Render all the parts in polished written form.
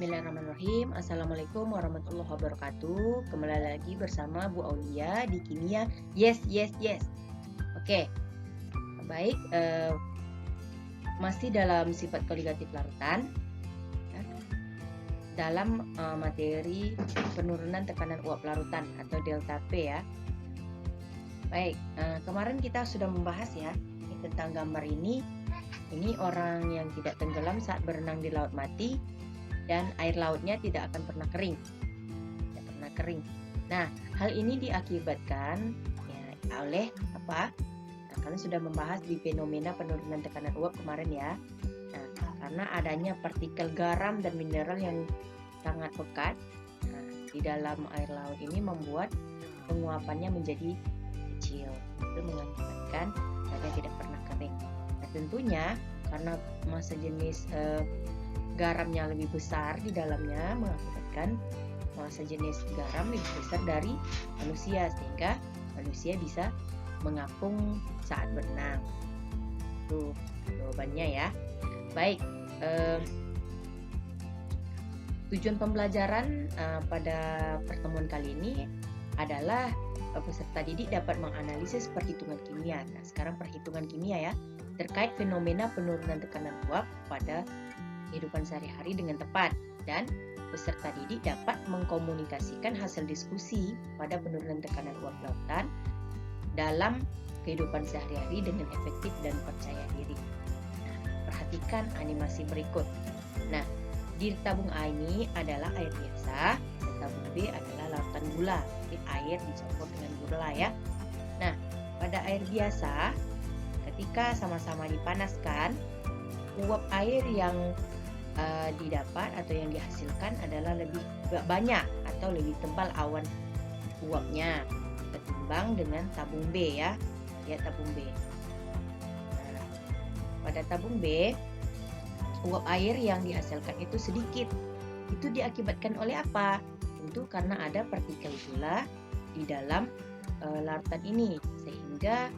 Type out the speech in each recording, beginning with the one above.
Bismillahirrahmanirrahim. Assalamualaikum warahmatullahi wabarakatuh. Kembali lagi bersama Bu Aulia di Kimia. Yes, yes, yes. Oke, baik. Masih dalam sifat koligatif larutan, ya, dalam materi penurunan tekanan uap larutan atau delta P ya. Baik, kemarin kita sudah membahas ya tentang gambar ini. Ini orang yang tidak tenggelam saat berenang di laut mati. Dan air lautnya tidak akan pernah kering, tidak pernah kering. Nah, hal ini diakibatkan ya, oleh apa? Nah, kalian sudah membahas di fenomena penurunan tekanan uap kemarin ya. Nah, karena adanya partikel garam dan mineral yang sangat pekat di dalam air laut ini membuat penguapannya menjadi kecil. Itu mengakibatkan airnya tidak pernah kering. Nah, tentunya karena massa jenis garamnya lebih besar di dalamnya mengakibatkan massa jenis garam lebih besar dari manusia sehingga manusia bisa mengapung saat berenang. Itu jawabannya ya. Baik, tujuan pembelajaran pada pertemuan kali ini adalah peserta didik dapat menganalisis perhitungan kimia. Nah, sekarang perhitungan kimia ya terkait fenomena penurunan tekanan uap pada kehidupan sehari-hari dengan tepat, dan peserta didik dapat mengkomunikasikan hasil diskusi pada penurunan tekanan uap lautan dalam kehidupan sehari-hari dengan efektif dan percaya diri. Nah, perhatikan animasi berikut. Nah, di tabung A ini adalah air biasa, dan tabung B adalah lautan gula. Jadi air dicampur dengan gula ya. Nah, pada air biasa, ketika sama-sama dipanaskan, uap air yang didapat atau yang dihasilkan adalah lebih banyak atau lebih tebal awan uapnya ketimbang dengan tabung B ya. Ya, tabung B. Nah, pada tabung B uap air yang dihasilkan itu sedikit. Itu diakibatkan oleh apa? Tentu karena ada partikel gula di dalam larutan ini sehingga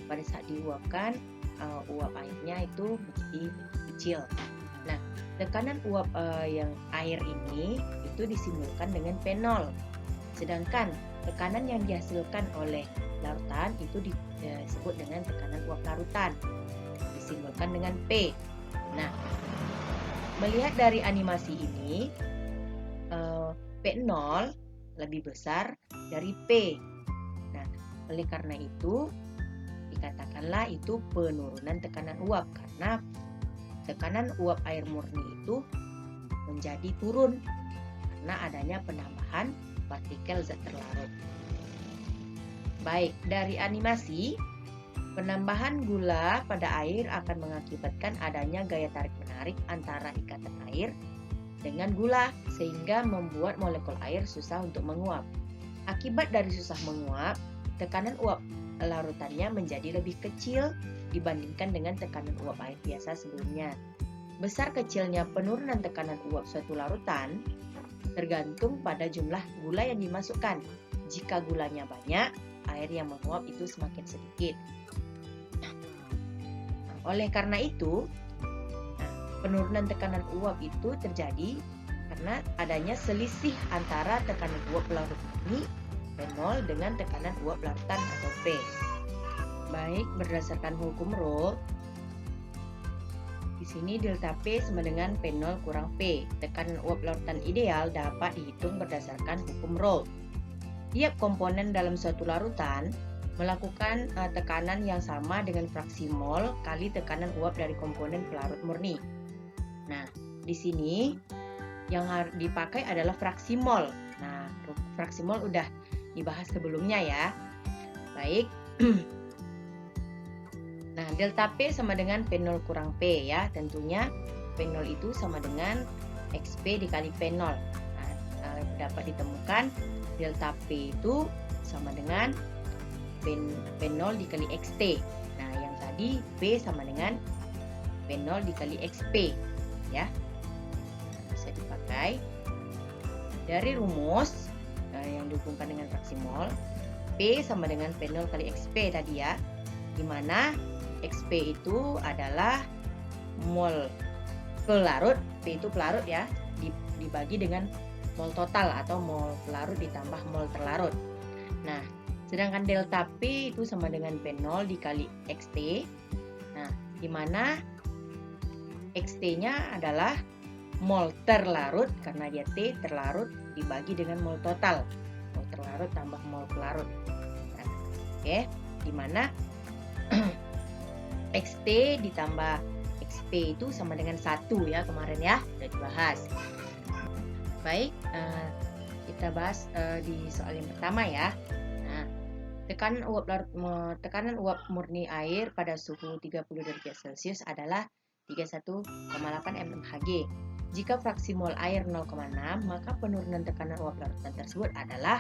pada saat diuapkan uap airnya itu menjadi kecil. Nah, tekanan uap yang air ini itu disimbolkan dengan P0. Sedangkan tekanan yang dihasilkan oleh larutan itu disebut dengan tekanan uap larutan. Disimbolkan dengan P. Nah, melihat dari animasi ini, P0 lebih besar dari P. Nah, oleh karena itu dikatakanlah itu penurunan tekanan uap karena tekanan uap air murni itu menjadi turun karena adanya penambahan partikel zat terlarut. Baik, dari animasi, penambahan gula pada air akan mengakibatkan adanya gaya tarik-menarik antara ikatan air dengan gula sehingga membuat molekul air susah untuk menguap. Akibat dari susah menguap, tekanan uap larutannya menjadi lebih kecil dibandingkan dengan tekanan uap air biasa sebelumnya. Besar kecilnya penurunan tekanan uap suatu larutan tergantung pada jumlah gula yang dimasukkan. Jika gulanya banyak, air yang menguap itu semakin sedikit. Oleh karena itu, penurunan tekanan uap itu terjadi karena adanya selisih antara tekanan uap larut murni P0 dengan tekanan uap larutan atau P. Baik, berdasarkan hukum Raoult, di sini delta P sama dengan P0 kurang P. Tekanan uap larutan ideal dapat dihitung berdasarkan hukum Raoult. Tiap komponen dalam suatu larutan melakukan tekanan yang sama dengan fraksi mol kali tekanan uap dari komponen pelarut murni. Nah, di sini yang dipakai adalah fraksi mol. Nah, fraksi mol udah dibahas sebelumnya ya. Baik. Nah, delta P sama dengan P0 kurang P ya. Tentunya P0 itu sama dengan XP dikali P0. Nah, dapat ditemukan delta P itu sama dengan P0 dikali XT. Nah, yang tadi P sama dengan P0 dikali XP ya. Bisa dipakai. Dari rumus yang dihubungkan dengan fraksi mol, P sama dengan P0 kali XP tadi ya. Di mana XP itu adalah mol pelarut, P itu pelarut ya, dibagi dengan mol total atau mol pelarut ditambah mol terlarut. Nah, sedangkan delta P itu sama dengan P0 dikali XT. Nah, di mana XT-nya adalah mol terlarut karena dia T terlarut dibagi dengan mol total. Mol terlarut tambah mol pelarut. Nah, oke, di mana XT ditambah XP itu sama dengan 1 ya, kemarin ya sudah dibahas. Baik, kita bahas di soal yang pertama ya. Nah, tekanan uap murni air pada suhu 30 derajat Celcius adalah 31,8 mmHg. Jika fraksi mol air 0,6, maka penurunan tekanan uap larutan tersebut adalah.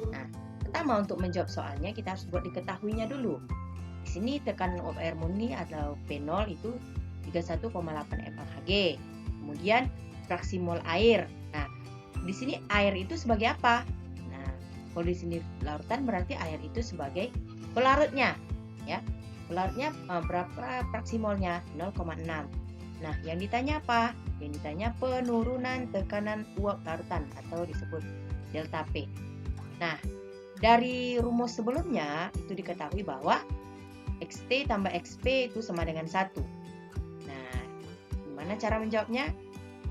Nah, pertama untuk menjawab soalnya kita harus buat diketahuinya dulu. Di sini tekanan uap air murni atau P0 itu 31,8 mmHg. Kemudian fraksi mol air. Nah, di sini air itu sebagai apa? Nah, kalau di sini larutan berarti air itu sebagai pelarutnya, ya. Pelarutnya berapa fraksi molnya? 0,6. Nah, yang ditanya apa? Yang ditanya penurunan tekanan uap larutan atau disebut delta P. Nah, dari rumus sebelumnya itu diketahui bahwa XT tambah XP itu sama dengan 1. Nah, gimana cara menjawabnya?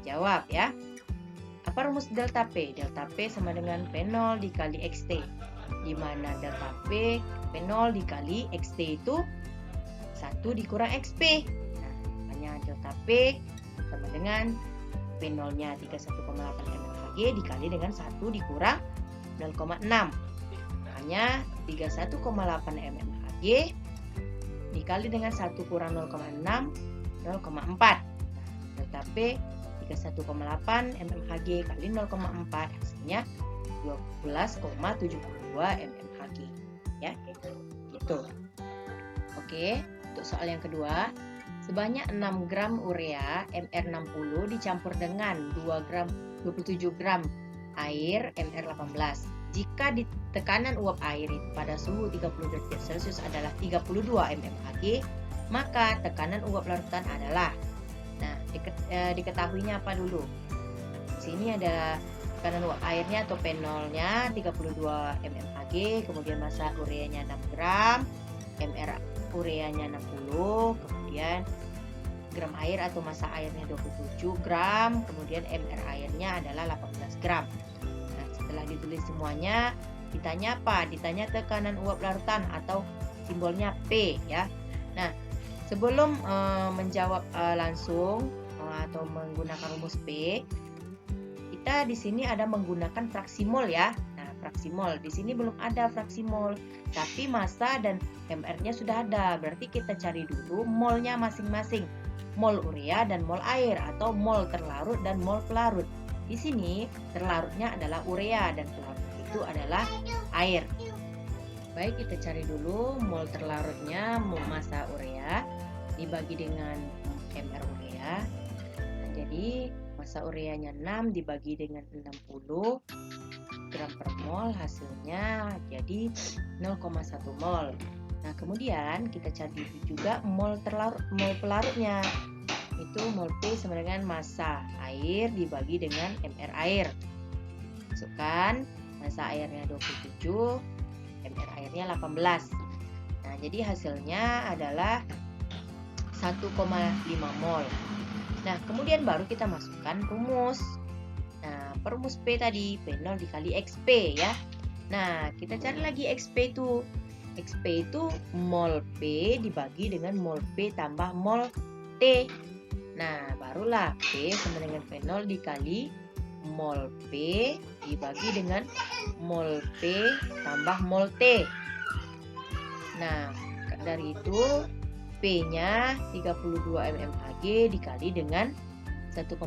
Jawab ya. Apa rumus delta P? Delta P sama dengan P0 dikali XT. Di mana delta P, P0 dikali XT itu 1 dikurang XP. Nah, makanya delta P sama dengan P0-nya 31,8 mmHg dikali dengan 1 dikurang 0,6. Makanya 31,8 mmHg dikali dengan 1 kurang 0,6, 0,4. Delta P 31,8 mmHg kali 0,4 hasilnya 12,72 mmHg. Ya, gitu. Oke, untuk soal yang kedua, sebanyak 6 gram urea MR60 dicampur dengan 27 gram air MR18. Jika tekanan uap air pada suhu 30 derajat Celcius adalah 32 mmHg, maka tekanan uap larutan adalah. Nah, diketahuinya apa dulu? Di sini ada tekanan uap airnya atau P0-nya 32 mmHg, kemudian massa ureanya 6 gram, MR ureanya 60, kemudian gram air atau massa airnya 27 gram, kemudian MR airnya adalah 18 gram. Setelah ditulis semuanya, ditanya apa? Ditanya tekanan uap larutan atau simbolnya P ya. Nah, sebelum menjawab langsung atau menggunakan rumus P, kita di sini ada menggunakan fraksi mol ya. Nah, fraksi mol di sini belum ada fraksi mol, tapi massa dan MR-nya sudah ada. Berarti kita cari dulu molnya masing-masing. Mol urea dan mol air atau mol terlarut dan mol pelarut. Di sini terlarutnya adalah urea dan pelarut itu adalah air. Baik, kita cari dulu mol terlarutnya, massa urea dibagi dengan MR urea. Nah, jadi massa ureanya 6 dibagi dengan 60 gram per mol, hasilnya jadi 0,1 mol. Nah, kemudian kita cari juga mol pelarutnya. Itu mol P sama dengan massa air dibagi dengan MR air. Masukkan massa airnya 27, MR airnya 18. Nah, jadi hasilnya adalah 1,5 mol. Nah, kemudian baru kita masukkan rumus. Nah, perumus P tadi P0 dikali XP ya. Nah, kita cari lagi XP itu. XP itu mol P dibagi dengan mol P tambah mol T. Nah, barulah P sama dengan P0 dikali mol P dibagi dengan mol P tambah mol T. Nah, dari itu P-nya 32 mmHg dikali dengan 1,5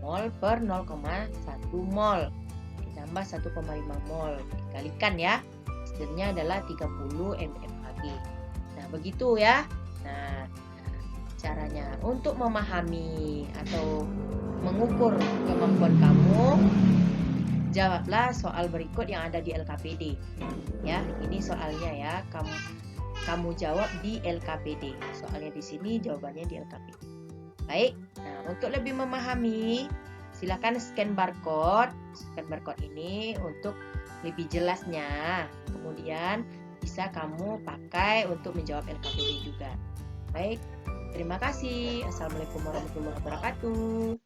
mol per 0,1 mol ditambah 1,5 mol dikalikan ya. Hasilnya adalah 30 mmHg. Nah, begitu ya. Nah, caranya untuk memahami atau mengukur kemampuan kamu, jawablah soal berikut yang ada di LKPD. Ya, ini soalnya ya, kamu jawab di LKPD. Soalnya di sini jawabannya di LKPD. Baik. Nah, untuk lebih memahami, Silakan scan barcode ini untuk lebih jelasnya. Kemudian bisa kamu pakai untuk menjawab LKPD juga. Baik, terima kasih. Assalamualaikum warahmatullahi wabarakatuh.